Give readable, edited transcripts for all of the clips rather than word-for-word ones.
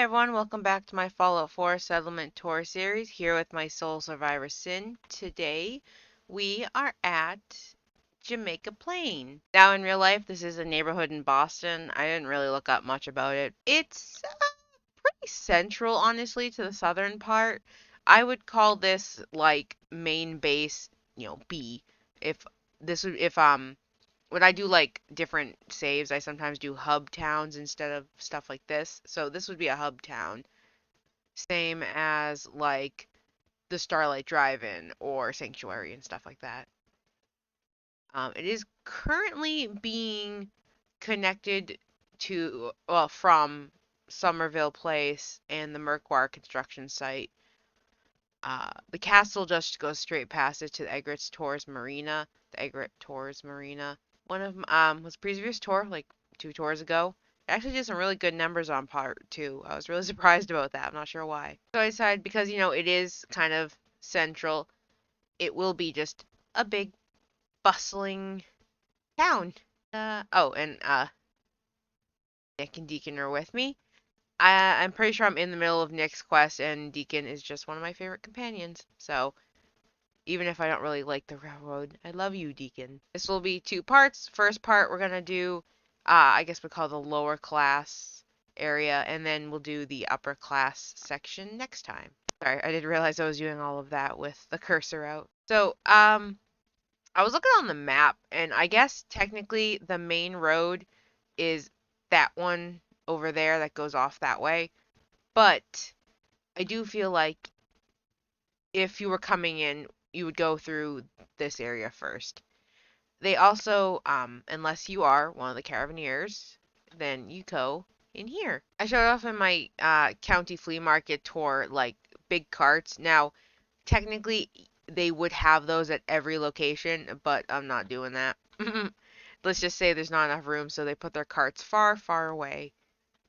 everyone, welcome back to my Fallout 4 Settlement Tour series here with my Soul Survivor Sin. Today, we are at Jamaica Plain. Now, in real life, this is a neighborhood in Boston. I didn't really look up much about it. It's pretty central, honestly, to the southern part. I would call this like main base, B. If if when I do like different saves, I sometimes do hub towns instead of stuff like this. So this would be a hub town. Same as like the Starlight Drive-In or Sanctuary and stuff like that. It is currently being connected to, well, from Somerville Place and the Merkwar construction site. The castle just goes straight past it to the Egret's Tours Marina. The Egret Tours Marina. One of was previous tour like 2 tours ago. It actually did some really good numbers on part 2. I was really surprised about that. I'm not sure why. So I decided because it is kind of central, it will be just a big bustling town. And Nick and Deacon are with me. I'm pretty sure I'm in the middle of Nick's quest, and Deacon is just one of my favorite companions. So even if I don't really like the railroad, I love you, Deacon. This will be 2 parts. First part, we're gonna do, I guess we call the lower class area, and then we'll do the upper class section next time. Sorry, I didn't realize I was doing all of that with the cursor out. So, I was looking on the map, and I guess technically the main road is that one over there that goes off that way. But I do feel like if you were coming in, you would go through this area first. They also, unless you are one of the Caravanseers, then you go in here. I showed off in my county flea market tour, like, big carts. Now, technically, they would have those at every location, but I'm not doing that. Let's just say there's not enough room, so they put their carts far, far away.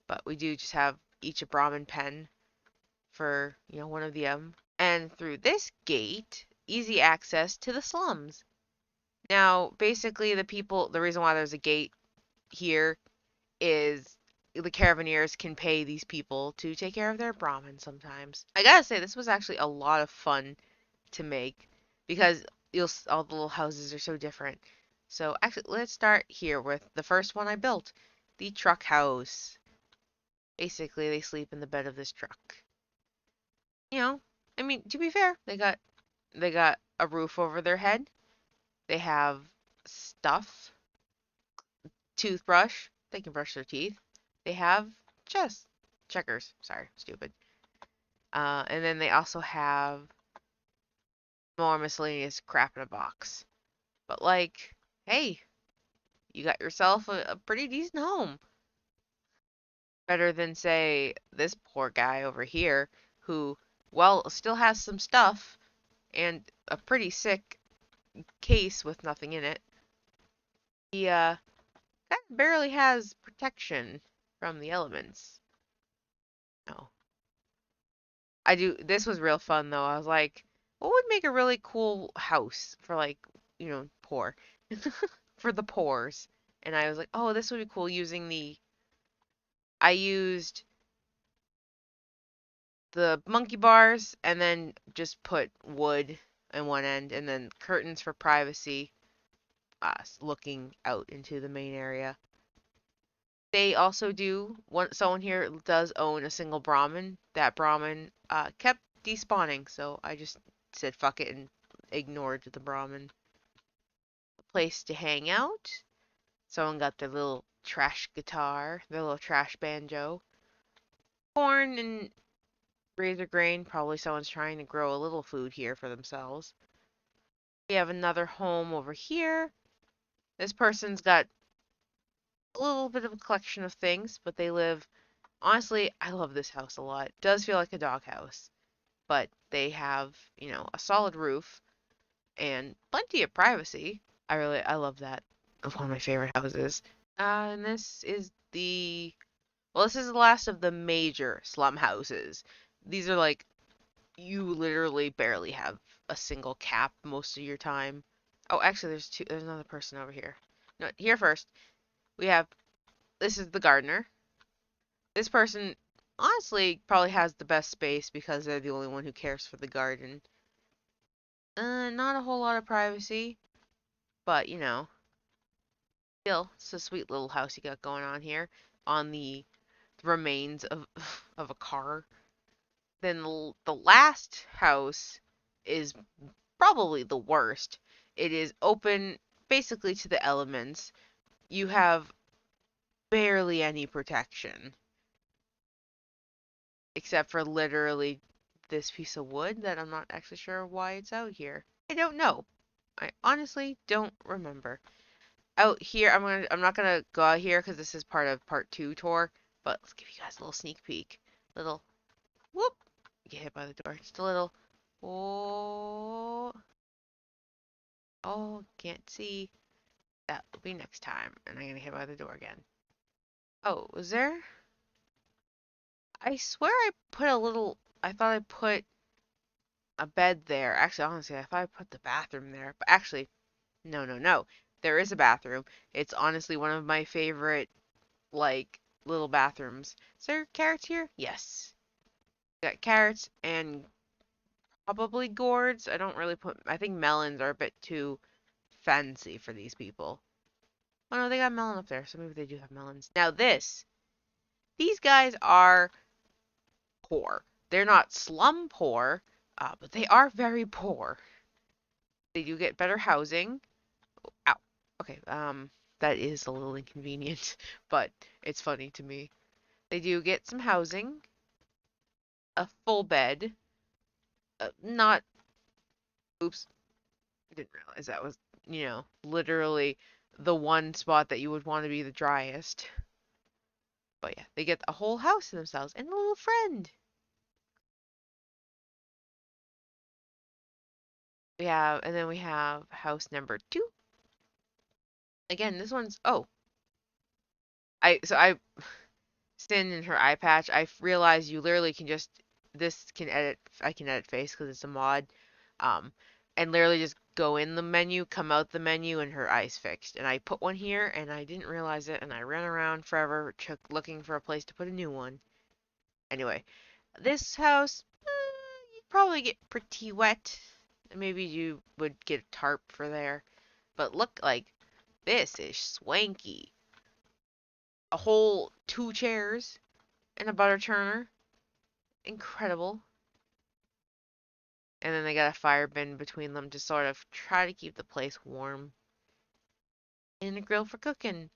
But we do just have each a Brahmin pen for, one of them. And through this gate, easy access to the slums. Now, basically, the reason why there's a gate here is the Caravanseers can pay these people to take care of their Brahmin sometimes. I gotta say, this was actually a lot of fun to make because all the little houses are so different. So, actually, let's start here with the first one I built, the truck house. Basically, they sleep in the bed of this truck. I mean, to be fair, they got a roof over their head. They have stuff, toothbrush. They can brush their teeth. They have chess, checkers. Sorry, stupid. And then they also have more miscellaneous crap in a box. But like, hey, you got yourself a pretty decent home. Better than say this poor guy over here who, well, still has some stuff and a pretty sick case with nothing in it. He that barely has protection from the elements. No. I do This was real fun though. I was like, what would make a really cool house for like, poor. For the poors. And I was like, oh, this would be cool using I used the monkey bars and then just put wood in one end and then curtains for privacy, looking out into the main area. They also someone here does own a single Brahmin. That Brahmin kept despawning, so I just said fuck it and ignored the Brahmin. A place to hang out. Someone got their little trash guitar, their little trash banjo. Corn and razor grain. Probably someone's trying to grow a little food here for themselves. We have another home over here. This person's got a little bit of a collection of things, but they live. Honestly, I love this house a lot. It does feel like a doghouse, but they have, a solid roof and plenty of privacy. I love that. It's one of my favorite houses. And this is the last of the major slum houses. These are like, you literally barely have a single cap most of your time. Oh, actually, there's another person over here. No, here first. We have, this is the gardener. This person honestly probably has the best space because they're the only one who cares for the garden. Not a whole lot of privacy, but still, it's a sweet little house you got going on here on the remains of of a car. Then the last house is probably the worst. It is open basically to the elements. You have barely any protection except for literally this piece of wood that I'm not actually sure why it's out here. I don't know. I honestly don't remember. Out here, I'm not gonna go out here because this is part of part two tour, but let's give you guys a little sneak peek. Little whoop, get hit by the door. Just a little. Oh, oh, can't see. That will be next time, and I'm gonna get hit by the door again. Oh, was there? I swear I put a little. I thought I put a bed there. Actually, honestly, I thought I put the bathroom there, but actually, no, no, no. There is a bathroom. It's honestly one of my favorite, like, little bathrooms. Is there carrots here? Yes. Got carrots and probably gourds. I don't really put. I think melons are a bit too fancy for these people. Oh no, they got melon up there, so maybe they do have melons. Now these guys are poor. They're not slum poor, but they are very poor. They do get better housing. Ow. Okay, that is a little inconvenient, but it's funny to me. They do get some housing, a full bed, not, oops, I didn't realize that was, literally the one spot that you would want to be the driest. But yeah, they get a whole house to themselves and a little friend. And then we have house number two. Again, this one's, oh, I Sin in her eye patch, I realized you literally can just I can edit face because it's a mod, um, and literally just go in the menu, come out the menu, and her eye's fixed. And I put one here, and I didn't realize it, and I ran around forever looking for a place to put a new one. Anyway, this house, you'd probably get pretty wet. Maybe you would get a tarp for there, but look, like, this is swanky. A whole two chairs and a butter churner. Incredible. And then they got a fire bin between them to sort of try to keep the place warm. And a grill for cooking.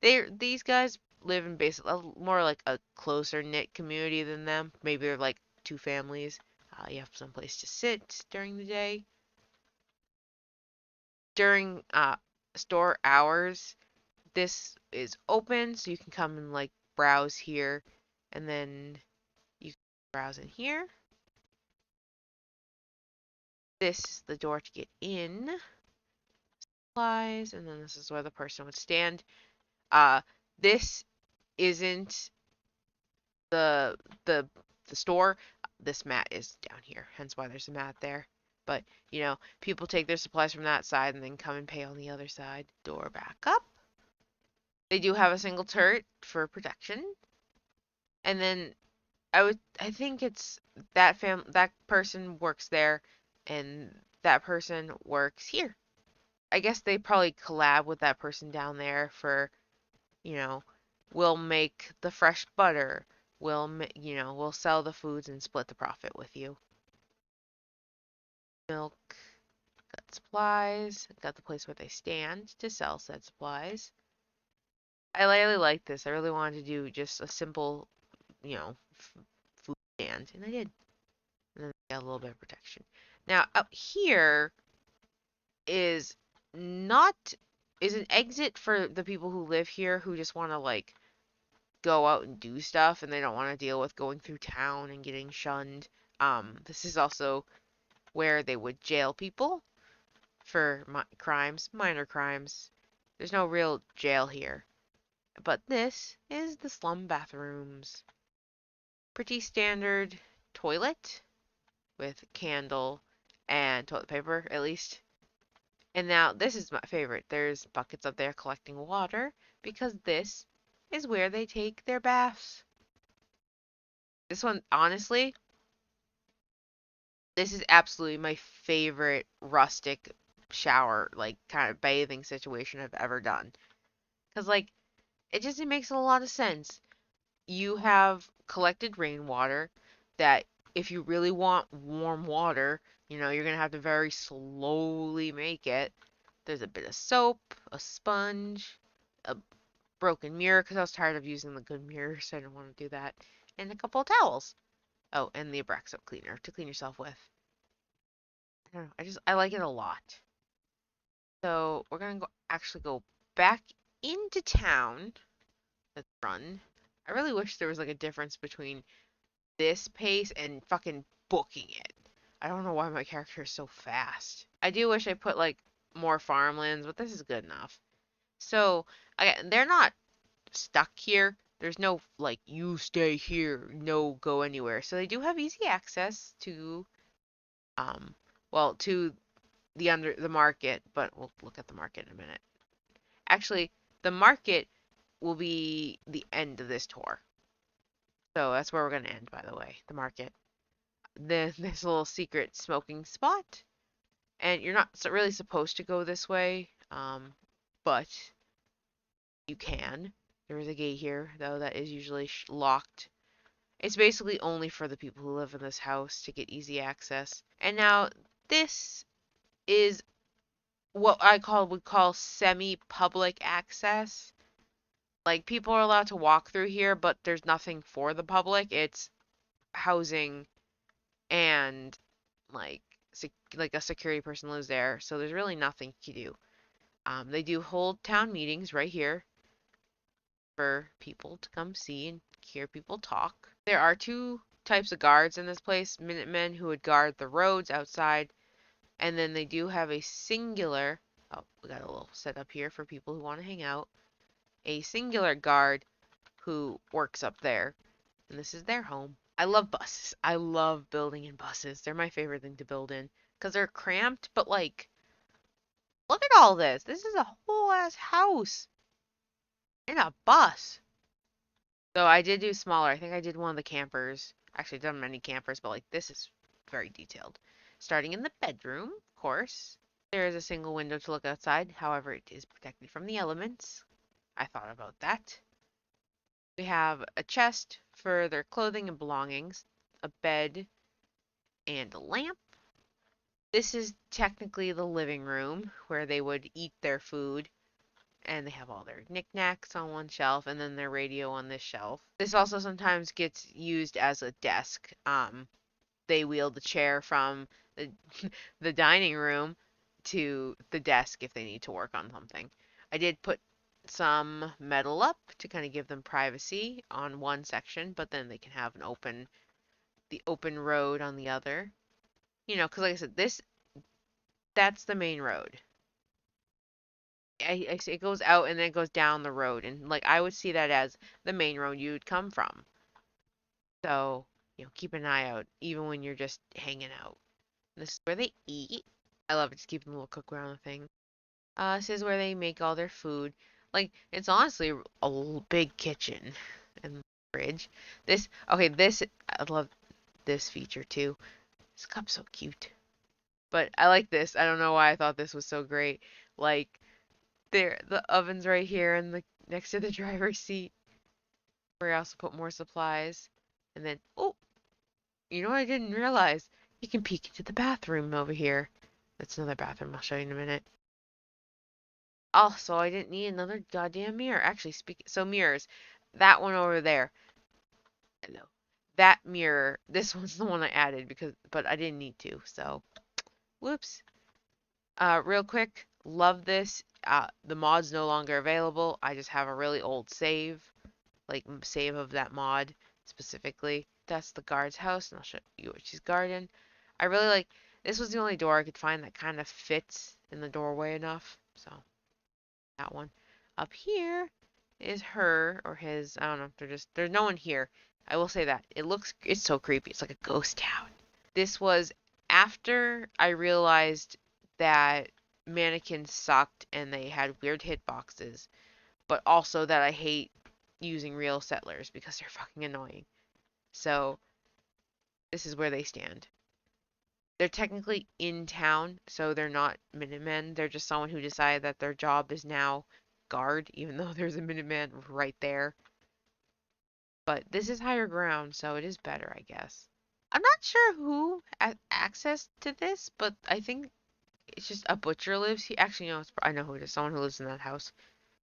These guys live in basically more like a closer knit community than them. Maybe they're like two families. You have some place to sit during the day. During store hours, this is open, so you can come and like browse here, and then you can browse in here. This is the door to get in. Supplies, and then this is where the person would stand. Uh, this isn't the the the store. This mat is down here, hence why there's a mat there. But people take their supplies from that side and then come and pay on the other side. Door back up. They do have a single turret for protection, and then I think it's that person works there, and that person works here. I guess they probably collab with that person down there for you know, we'll make the fresh butter. We'll sell the foods and split the profit with you. Milk, got supplies, got the place where they stand to sell said supplies. I really like this. I really wanted to do just a simple, food stand, and I did. And then got a little bit of protection. Now, out here is not is an exit for the people who live here who just want to like go out and do stuff and they don't want to deal with going through town and getting shunned. This is also where they would jail people for crimes, minor crimes. There's no real jail here. But this is the slum bathrooms. Pretty standard toilet with candle and toilet paper, at least. And now this is my favorite. There's buckets up there collecting water because this is where they take their baths. This one, honestly, this is absolutely my favorite rustic shower, like kind of bathing situation I've ever done. Cause like it makes a lot of sense. You have collected rainwater that if you really want warm water, you're gonna have to very slowly make it. There's a bit of soap, a sponge, a broken mirror because I was tired of using the good mirror, so I didn't want to do that, and a couple of towels. Oh, and the Abraxo cleaner to clean yourself with. I don't know. I like it a lot. So we're gonna actually go back into town. Let's run. I really wish there was like a difference between this pace and fucking booking it. I don't know why my character is so fast. I do wish I put like more farmlands, but this is good enough. So again, they're not stuck here. There's no like you stay here, no go anywhere. So they do have easy access to um to the market, but we'll look at the market in a minute. Actually, the market will be the end of this tour. So that's where we're gonna end, by the way, the market. This little secret smoking spot, and you're not really supposed to go this way, but you can. There is a gate here, though, that is usually locked. It's basically only for the people who live in this house to get easy access. And now this is what would call semi-public access. Like people are allowed to walk through here, but there's nothing for the public. It's housing and like like a security person lives there, so there's really nothing you can do. They do hold town meetings right here for people to come see and hear people talk. There are two types of guards in this place: Minutemen who would guard the roads outside, and then they do have a singular. Oh, we got a little setup here for people who want to hang out. A singular guard who works up there, and this is their home. I love buses. I love building in buses. They're my favorite thing to build in because they're cramped, but like, look at all this. This is a whole ass house in a bus. So I did do smaller. I think I did one of the campers. Actually, I've done many campers, but like this is very detailed. Starting in the bedroom, of course. There is a single window to look outside. However, it is protected from the elements. I thought about that. We have a chest for their clothing and belongings, a bed, and a lamp. This is technically the living room where they would eat their food, and they have all their knickknacks on one shelf and then their radio on this shelf. This also sometimes gets used as a desk. They wheel the chair from the, the dining room to the desk if they need to work on something. I did put some metal up to kind of give them privacy on one section, but then they can have the open road on the other. Because like I said, that's the main road. It goes out and then it goes down the road, and like I would see that as the main road you would come from. So keep an eye out even when you're just hanging out. This is where they eat. I love it, just keeping the little cookware on the thing. This is where they make all their food. Like it's honestly a big kitchen and fridge. I love this feature too. This cup's so cute. But I like this. I don't know why I thought this was so great. Like the oven's right here and the next to the driver's seat. Where I also put more supplies. And then you know what I didn't realize? You can peek into the bathroom over here. That's another bathroom I'll show you in a minute. Also, I didn't need another goddamn mirror. Actually, so mirrors. That one over there. Hello. That mirror. This one's the one I added but I didn't need to. So, whoops. Real quick, love this. The mod's no longer available. I just have a really old save, like save of that mod specifically. That's the guard's house, and I'll show you what she's guarding. I really like. This was the only door I could find that kind of fits in the doorway enough, so that one. Up here is her or his. I don't know. There's no one here. I will say that it's so creepy. It's like a ghost town. This was after I realized that mannequins sucked and they had weird hitboxes, but also that I hate using real settlers because they're fucking annoying. So this is where they stand. They're technically in town, so they're not Minutemen. They're just someone who decided that their job is now guard, even though there's a Minuteman right there. But this is higher ground, so it is better, I guess. I'm not sure who has access to this, but I think it's just a butcher lives here. Actually, no, I know who it is. Someone who lives in that house.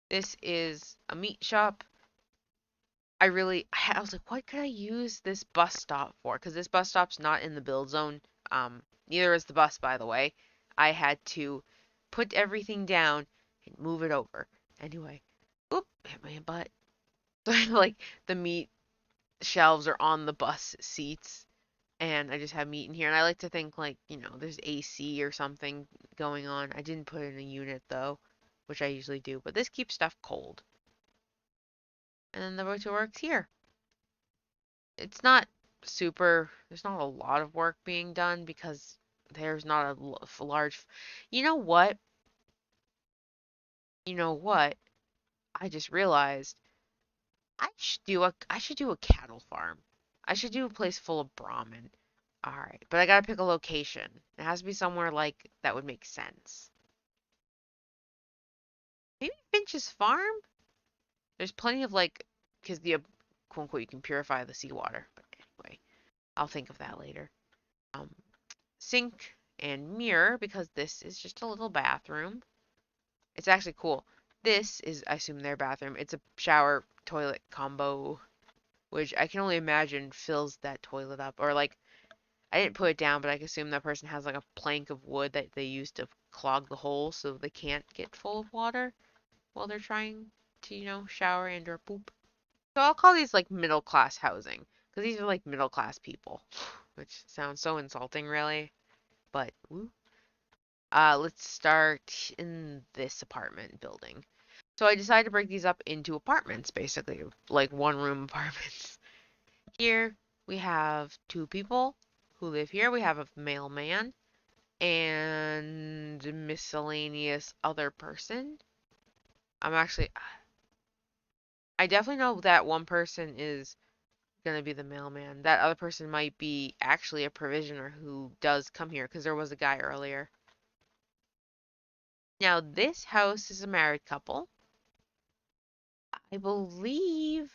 This is a meat shop. I was like, what could I use this bus stop for? Because this bus stop's not in the build zone. Neither is the bus, by the way. I had to put everything down and move it over. Anyway, oop, hit my butt. Like the meat shelves are on the bus seats, and I just have meat in here. And I like to think like, there's AC or something going on. I didn't put in a unit though, which I usually do, but this keeps stuff cold. And then the butcher works here. It's not there's not a lot of work being done because there's not a large, you know what? You know what? I just realized I should do a cattle farm. I should do a place full of Brahmin. All right, but I gotta pick a location. It has to be somewhere like that would make sense. Maybe Finch's farm? There's plenty of like, because the quote unquote you can purify the seawater. But anyway, I'll think of that later. Um, Sink and mirror because this is just a little bathroom. It's actually cool. This is, I assume, their bathroom. It's a shower toilet combo, which I can only imagine fills that toilet up. Or like, I didn't put it down, but I can assume that person has like a plank of wood that they use to clog the hole so they can't get full of water while they're trying to, shower and or poop. So I'll call these like middle class housing because these are like middle class people, which sounds so insulting, really. But woo. Let's start in this apartment building. So I decided to break these up into apartments, basically, like one room apartments. Here we have two people who live here. We have a mailman and miscellaneous other person. I'm actually, I definitely know that one person is gonna be the mailman. That other person might be actually a provisioner who does come here because there was a guy earlier. Now, this house is a married couple. I believe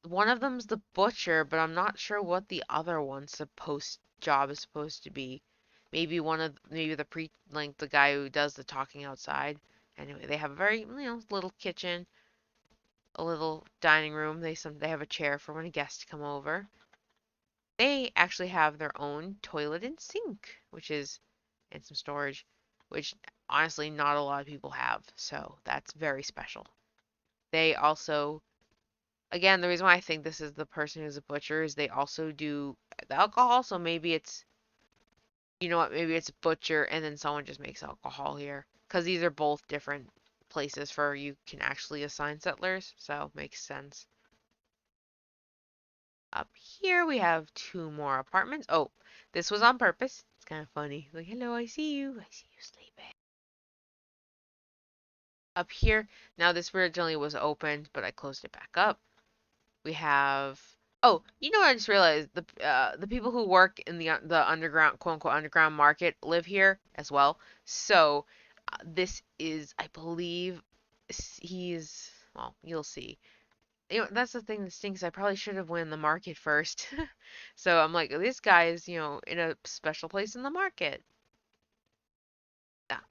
one of them's the butcher, but I'm not sure what the other one's supposed job is supposed to be. Maybe the like the guy who does the talking outside. Anyway, they have a very, little kitchen, a little dining room. They have a chair for when a guest come over. They actually have their own toilet and sink, and some storage, which honestly not a lot of people have. So that's very special. They also, again, the reason why I think this is the person who's a butcher is they also do the alcohol. So maybe it's, you know what, maybe it's a butcher and then someone just makes alcohol here. Because these are both different places for you can actually assign settlers. So makes sense. Up here we have two more apartments. Oh, this was on purpose. It's kind of funny. Like, hello, I see you. I see you sleeping. Up here, now this originally was opened, but I closed it back up. We have. Oh, you know what? I just realized the people who work in the underground, quote unquote, underground market live here as well. So this is, I believe, he's. Well, you'll see. That's the thing that stinks. I probably should have went in the market first. So I'm like, this guy is, in a special place in the market.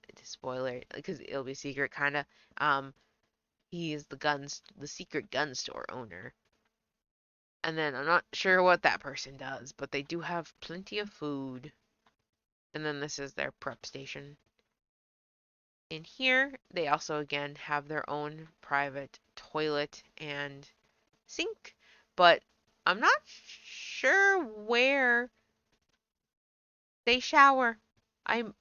It's a spoiler because it'll be secret, kind of. Um, he is the secret gun store owner. And then I'm not sure what that person does, but they do have plenty of food. And then this is their prep station. In here, they also again have their own private toilet and sink, but I'm not sure where they shower. I'm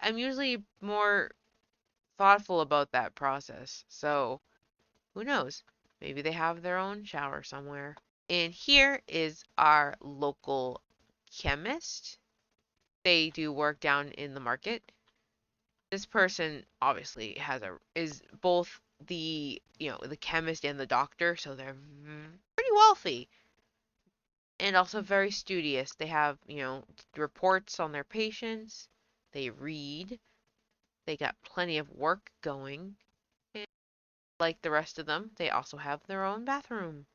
I'm usually more thoughtful about that process. So, who knows? Maybe they have their own shower somewhere. And here is our local chemist. They do work down in the market. This person obviously is both the chemist and the doctor, so they're pretty wealthy. and also very studious. They have, reports on their patients. They read. They got plenty of work going. And like the rest of them, they also have their own bathroom.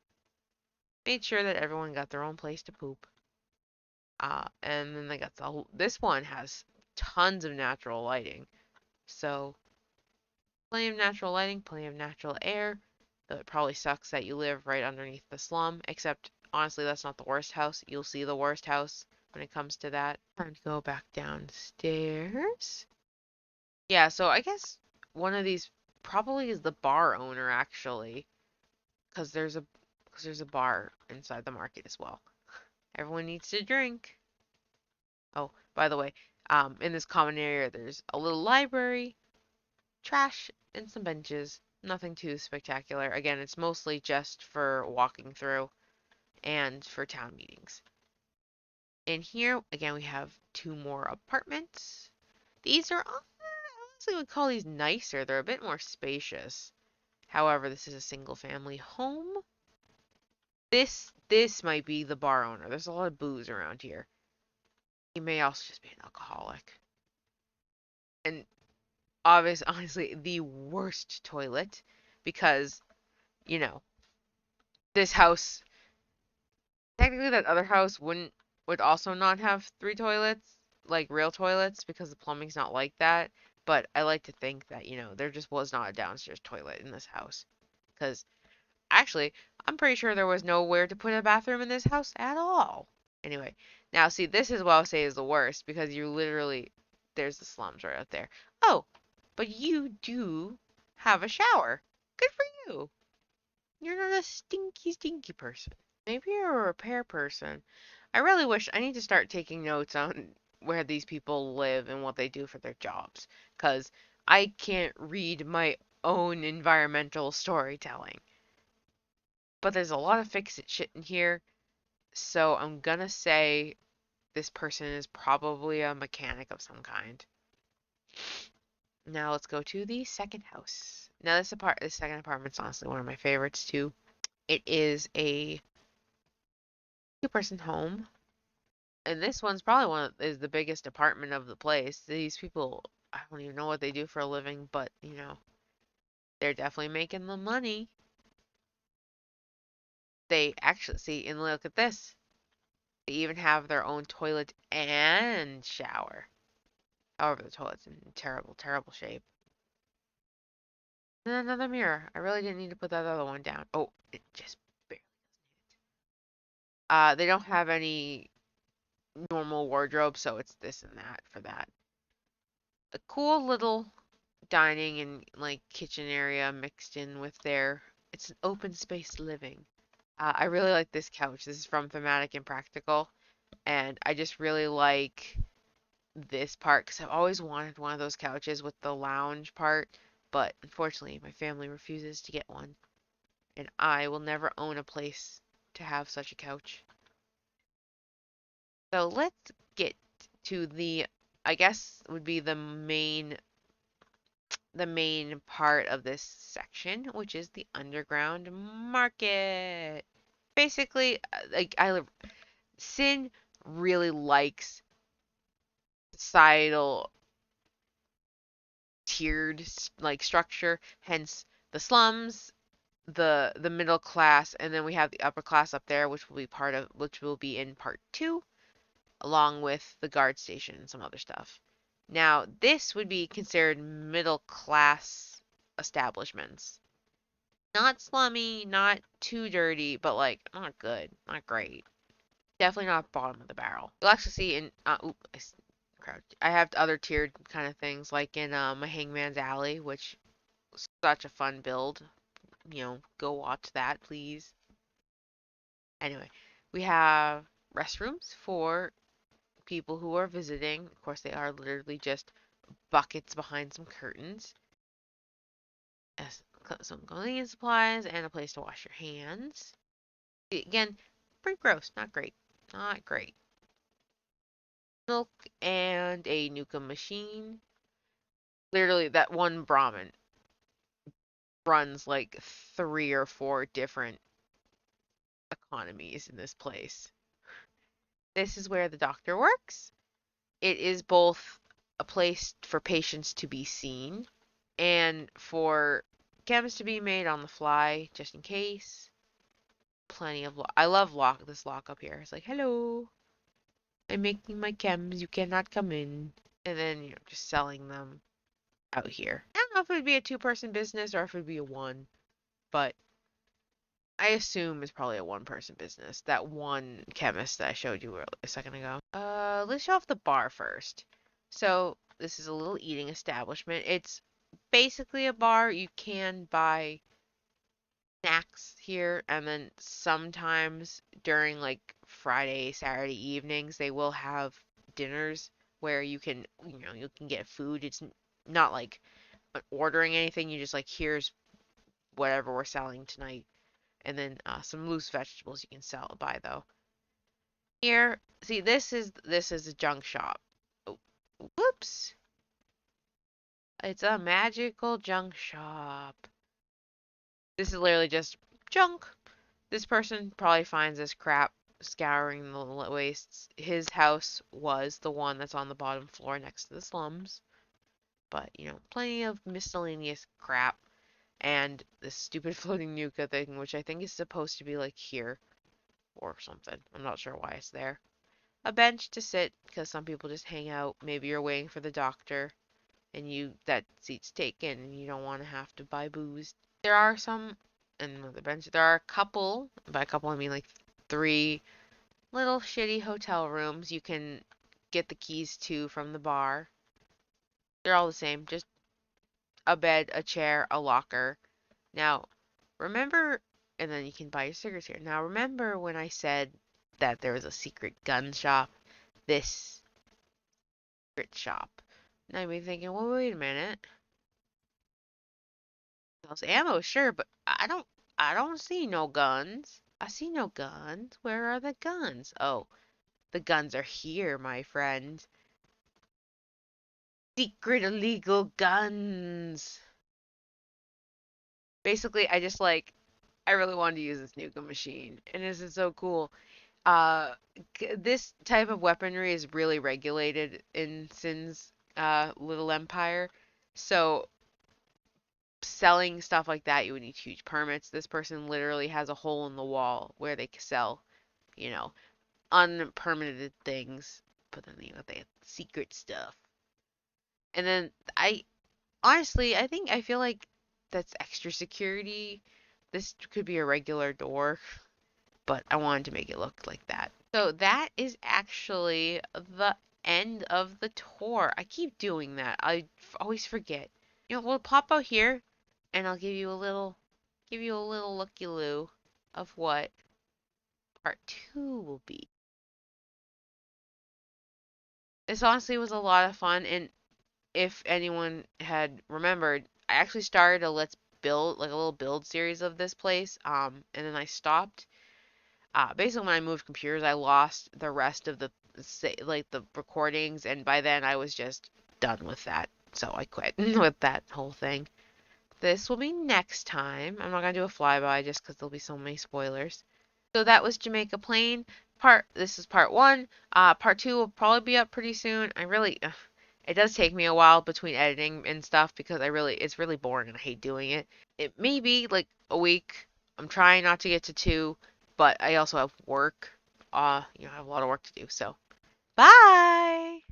Made sure that everyone got their own place to poop. And then they got this one has tons of natural lighting. So plenty of natural lighting, plenty of natural air. Though it probably sucks that you live right underneath the slum, except honestly, that's not the worst house. You'll see the worst house when it comes to that. Time to go back downstairs. Yeah, so I guess one of these probably is the bar owner actually, because there's a bar inside the market as well. Everyone needs to drink. Oh, by the way, in this common area, there's a little library, trash, and some benches. Nothing too spectacular. Again, it's mostly just for walking through and for town meetings. In here, again, we have two more apartments. These are, I honestly would call these nicer. They're a bit more spacious. However, this is a single family home. This might be the bar owner. There's a lot of booze around here. He may also just be an alcoholic. And honestly, the worst toilet because, you know, this house technically that other house would also not have three toilets, like real toilets, because the plumbing's not like that. But I like to think that, there just was not a downstairs toilet in this house. Because actually, I'm pretty sure there was nowhere to put a bathroom in this house at all. Anyway, now see, this is what I'll say is the worst because you literally, there's the slums right out there. Oh, but you do have a shower. Good for you. You're not a stinky, stinky person. Maybe you're a repair person. I really wish I need to start taking notes on where these people live and what they do for their jobs. Because I can't read my own environmental storytelling. But there's a lot of fix it shit in here. So I'm gonna say this person is probably a mechanic of some kind. Now let's go to the second house. Now this second apartment's honestly one of my favorites too. It is a two-person home, and this one's probably is the biggest apartment of the place. These people, I don't even know what they do for a living, but they're definitely making the money. They actually see and look at this. They even have their own toilet and shower. However, the toilet's in terrible, terrible shape. And another mirror. I really didn't need to put that other one down. Oh, it just barely doesn't hit. They don't have any normal wardrobe, so it's this and that for that. A cool little dining and like kitchen area mixed in with it's an open space living. I really like this couch. This is from Thematic and Practical, and I just really like this part because I've always wanted one of those couches with the lounge part, but unfortunately my family refuses to get one, and I will never own a place to have such a couch. So let's get to I guess would be the main part of this section, which is the underground market. Basically, like Sin really likes societal tiered like structure, hence the slums, the middle class, and then we have the upper class up there, which will be in part two, along with the guard station and some other stuff. Now, this would be considered middle class establishments. Not slummy, not too dirty, but like not good, not great. Definitely not bottom of the barrel. You'll actually see in I have other tiered kind of things like in my Hangman's Alley, which is such a fun build. Go watch that, please. Anyway, we have restrooms for people who are visiting. Of course, they are literally just buckets behind some curtains. Some cleaning supplies and a place to wash your hands. Again, pretty gross. Not great. Not great. Milk and a Nuka machine. Literally, that one Brahmin runs like 3 or 4 different economies in this place. This is where the doctor works. It is both a place for patients to be seen and for chems to be made on the fly just in case. Plenty of I love this lock up here. It's like, hello, I'm making my chems. You cannot come in. And then just selling them out here. I don't know if it would be a two-person business or if it would be a one, but I assume it's probably a one-person business. That one chemist that I showed you a second ago. Let's show off the bar first. So this is a little eating establishment. It's basically a bar. You can buy snacks here, and then sometimes during like Friday, Saturday evenings, they will have dinners where you can get food. It's not like ordering anything. You just like, here's whatever we're selling tonight, and then some loose vegetables you can buy though. Here, see, this is a junk shop. Oh, whoops! It's a magical junk shop. This is literally just junk. This person probably finds this crap scouring the wastes. His house was the one that's on the bottom floor next to the slums. But, plenty of miscellaneous crap. And this stupid floating nuka thing, which I think is supposed to be like here or something. I'm not sure why it's there. A bench to sit because some people just hang out. Maybe you're waiting for the doctor and that seat's taken and you don't want to have to buy booze. There are some, and the bench, there are a couple, by a couple I mean like three little shitty hotel rooms you can get the keys to from the bar. They're all the same, just a bed, a chair, a locker. Now, remember, and then you can buy your cigarettes here. Now, remember when I said that there was a secret gun shop? This secret shop. Now you may be thinking, well, wait a minute. Those ammo, sure, but I don't see no guns. I see no guns. Where are the guns? Oh, the guns are here, my friend. Secret illegal guns. Basically, I really wanted to use this nuka machine, and this is so cool. Uh, this type of weaponry is really regulated in Sin's little empire, so selling stuff like that, you would need huge permits. This person literally has a hole in the wall where they sell, you know, unpermitted things, but then they have secret stuff. And then I feel like that's extra security. This could be a regular door, but I wanted to make it look like that. So that is actually the end of the tour. I keep doing that. I always forget. We'll pop out here and I'll give you a little looky-loo of what part 2 will be. This honestly was a lot of fun, and if anyone had remembered, I actually started a let's build, like a little build series of this place, and then I stopped. Basically when I moved computers, I lost the rest of the recordings, and by then I was just done with that. So I quit with that whole thing. This will be next time. I'm not gonna do a flyby just because there'll be so many spoilers. So that was Jamaica Plain. This is part one. Part two will probably be up pretty soon. It does take me a while between editing and stuff because it's really boring and I hate doing it. It may be like a week. I'm trying not to get to two, but I also have work. I have a lot of work to do. So, bye!